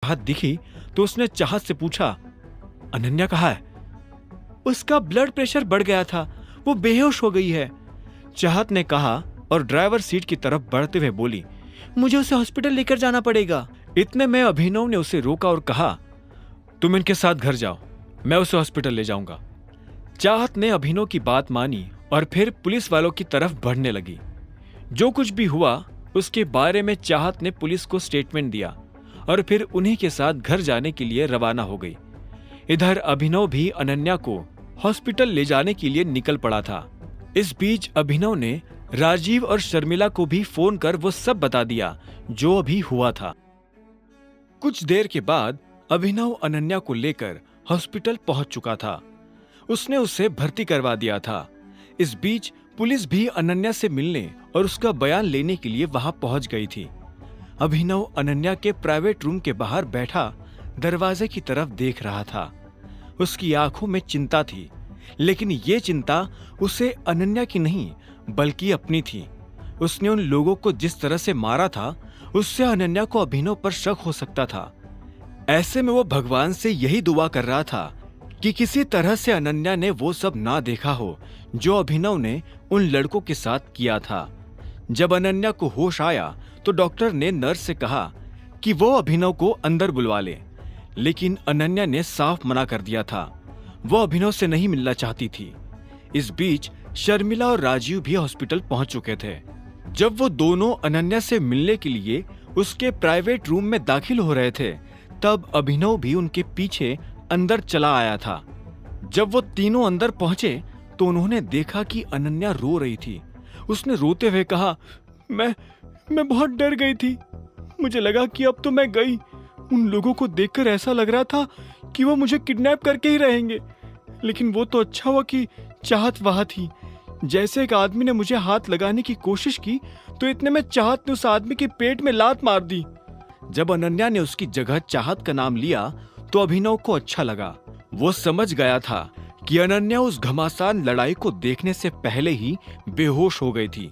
चाहत दिखी तो उसने चाहत से पूछा, अनन्या कहाँ है? उसका ब्लड प्रेशर बढ़ गया था, वो बेहोश हो गई है, चाहत ने कहा और ड्राइवर सीट की तरफ बढ़ते हुए बोली, मुझे उसे हॉस्पिटल लेकर जाना पड़ेगा। इतने में अभिनव ने उसे रोका और कहा, तुम इनके साथ घर जाओ, मैं उसे हॉस्पिटल ले जाऊंगा। चाहत ने अभिनव की बात मानी और फिर पुलिस वालों की तरफ बढ़ने लगी। जो कुछ भी हुआ उसके बारे में चाहत ने पुलिस को स्टेटमेंट दिया और फिर उन्हीं के साथ घर जाने के लिए रवाना हो गई। इधर अभिनव भी अनन्या को हॉस्पिटल ले जाने के लिए निकल पड़ा था। इस बीच अभिनव ने राजीव और शर्मिला को भी फोन कर वो सब बता दिया जो अभी हुआ था। कुछ देर के बाद अभिनव अनन्या को लेकर हॉस्पिटल पहुंच चुका था। उसने उसे भर्ती करवा दिया था। इस बीच पुलिस भी अनन्या से मिलने और उसका बयान लेने के लिए वहां पहुंच गई थी। अभिनव अनन्या के प्राइवेट रूम के बाहर बैठा दरवाजे की तरफ देख रहा था। उसकी आंखों में चिंता थी, लेकिन ये चिंता उसे अनन्या की नहीं बल्कि अपनी थी। उसने उन लोगों को जिस तरह से मारा था उससे अनन्या को अभिनव पर शक हो सकता था। ऐसे में वो भगवान से यही दुआ कर रहा था कि किसी तरह से अनन्या ने वो सब ना देखा हो जो अभिनव ने उन लड़कों के साथ किया था। जब अनन्या को होश आया तो डॉक्टर ने नर्स से कहा कि वो अभिनव को अंदर बुलवा ले, लेकिन अनन्या ने साफ मना कर दिया था। वो अभिनव से नहीं मिलना चाहती थी। इस बीच शर्मिला और राजीव भी हॉस्पिटल पहुंच चुके थे। जब वो दोनों अनन्या से मिलने के लिए उसके प्राइवेट रूम में दाखिल हो रहे थे तब अभिनव भी उनके पीछे अंदर चला आया था। जब वो तीनों अंदर पहुंचे तो उन्होंने देखा कि अनन्या रो रही थी। उसने रोते हुए कहा, मैं बहुत डर गई थी। मुझे लगा कि अब तो मैं गई। उन लोगों को देखकर ऐसा लग रहा था कि वो मुझे किडनैप करके ही रहेंगे, लेकिन वो तो अच्छा हुआ कि चाहत वहां थी। जैसे एक आदमी ने मुझे हाथ लगाने की कोशिश की तो इतने में चाहत ने उस आदमी के पेट में लात मार दी। जब अनन्या ने उसकी जगह चाहत का नाम लिया तो अभिनव को अच्छा लगा। वो समझ गया था कि अनन्या उस घमासान लड़ाई को देखने से पहले ही बेहोश हो गई थी।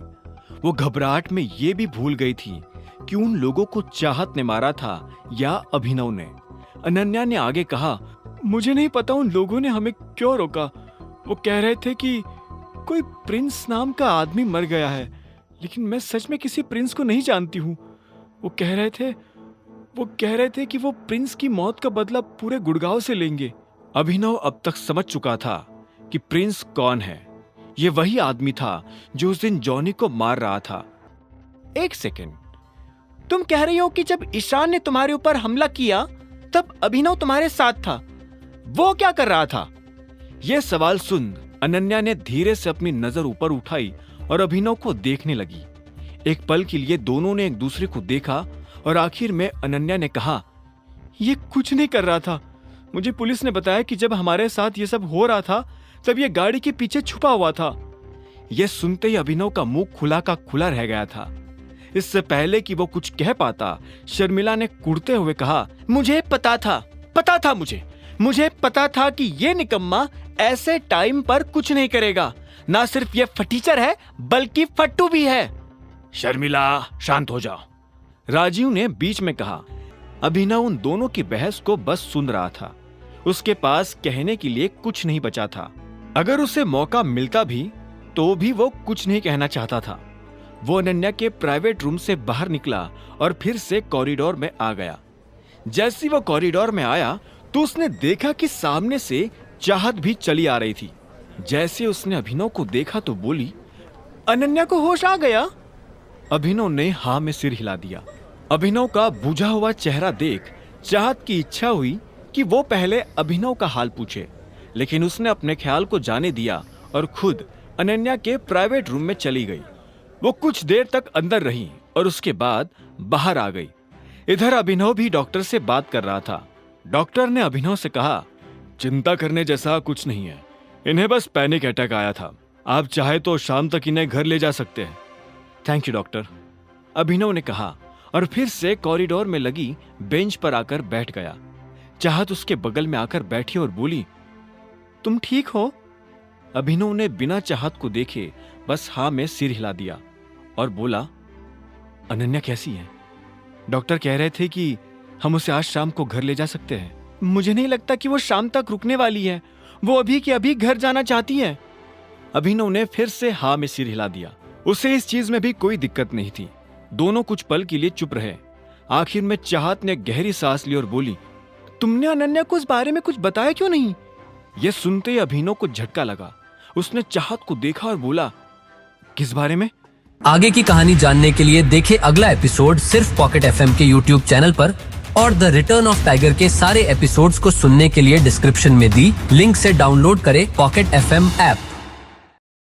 वो घबराहट में ये भी भूल गई थी कि उन लोगों को चाहत ने मारा था या अभिनव ने। अनन्या ने आगे कहा, मुझे नहीं पता उन लोगों ने हमें क्यों रोका। वो कह रहे थे कि कोई प्रिंस नाम का आदमी मर गया है, लेकिन मैं सच में किसी प्रिंस को नहीं जानती हूँ। वो कह रहे थे कि वो प्रिंस की मौत का बदला पूरे गुड़गांव से लेंगे। अभिनव अब तक समझ चुका था कि प्रिंस कौन है। ये वही आदमी था जो उस दिन जॉनी को मार रहा था। एक सेकेंड, तुम कह रही हो कि जब ईशान ने तुम्हारे ऊपर हमला किया तब अभिनव तुम्हारे साथ था? वो क्या कर रहा था? यह सवाल सुन अनन्या ने धीरे से अपनी नजर ऊपर उठाई और अभिनव को देखने लगी। एक पल के लिए दोनों ने एक दूसरे को देखा और आखिर में अनन्या ने कहा, ये कुछ नहीं कर रहा था। मुझे पुलिस ने बताया कि जब हमारे साथ ये सब हो रहा था तब ये गाड़ी के पीछे छुपा हुआ था। यह सुनते ही अभिनव का मुंह खुला का खुला रह गया था। इससे पहले कि वो कुछ कह पाता, शर्मिला ने कुड़ते हुए कहा, मुझे पता था मुझे पता था कि ये निकम्मा ऐसे टाइम पर कुछ नहीं करेगा। ना सिर्फ ये फटीचर है बल्कि फट्टू भी है। शर्मिला, शांत हो जाओ, राजीव ने बीच में कहा। अभिनव उन दोनों की बहस को बस सुन रहा था। उसके पास कहने के लिए कुछ नहीं बचा था। अगर उसे मौका मिलता भी तो भी वो कुछ नहीं कहना चाहता था। वो अनन्या के प्राइवेट रूम से बाहर निकला और फिर से कॉरिडोर में आ गया। जैसे वो कॉरिडोर में आया तो उसने देखा कि सामने से चाहत भी चली आ रही थी। जैसे उसने अभिनव को देखा तो बोली, अनन्या को होश आ गया? अभिनव ने हाँ में सिर हिला दिया। अभिनव का बुझा हुआ चेहरा देख चाहत की इच्छा हुई कि वो पहले अभिनव का हाल पूछे, लेकिन उसने अपने ख्याल को जाने दिया और खुद अनन्या के प्राइवेट रूम में चली गई। वो कुछ देर तक अंदर रही और उसके बाद बाहर आ गई। इधर अभिनव भी डॉक्टर से बात कर रहा था। डॉक्टर ने अभिनव से कहा, चिंता करने जैसा कुछ नहीं है, इन्हें बस पैनिक अटैक आया था। आप चाहे तो शाम तक इन्हें घर ले जा सकते हैं। थैंक यू डॉक्टर, अभिनव ने कहा और फिर से कॉरिडोर में लगी बेंच पर आकर बैठ गया। चाहत उसके बगल में आकर बैठी और बोली, तुम ठीक हो? अभिनव ने बिना चाहत को देखे बस हाँ में सिर हिला दिया और बोला, अनन्या कैसी है? डॉक्टर कह रहे थे कि हम उसे आज शाम को घर ले जा सकते हैं। मुझे नहीं लगता कि वो शाम तक रुकने वाली है। वो अभी के अभी घर जाना चाहती है। अभिनव ने फिर से हाँ में सिर हिला दिया। उसे इस चीज में भी कोई दिक्कत नहीं थी। दोनों कुछ पल के लिए चुप रहे। आखिर में चाहत ने गहरी सांस ली और बोली, तुमने अनन्या को इस बारे में कुछ बताया क्यों नहीं? यह सुनते ही अभिनव को झटका लगा। उसने चाहत को देखा और बोला, किस बारे में? आगे की कहानी जानने के लिए देखें अगला एपिसोड सिर्फ पॉकेट एफएम के YouTube चैनल पर, और द रिटर्न ऑफ टाइगर के सारे एपिसोड्स को सुनने के लिए डिस्क्रिप्शन में दी लिंक से डाउनलोड करें पॉकेट एफएम ऐप।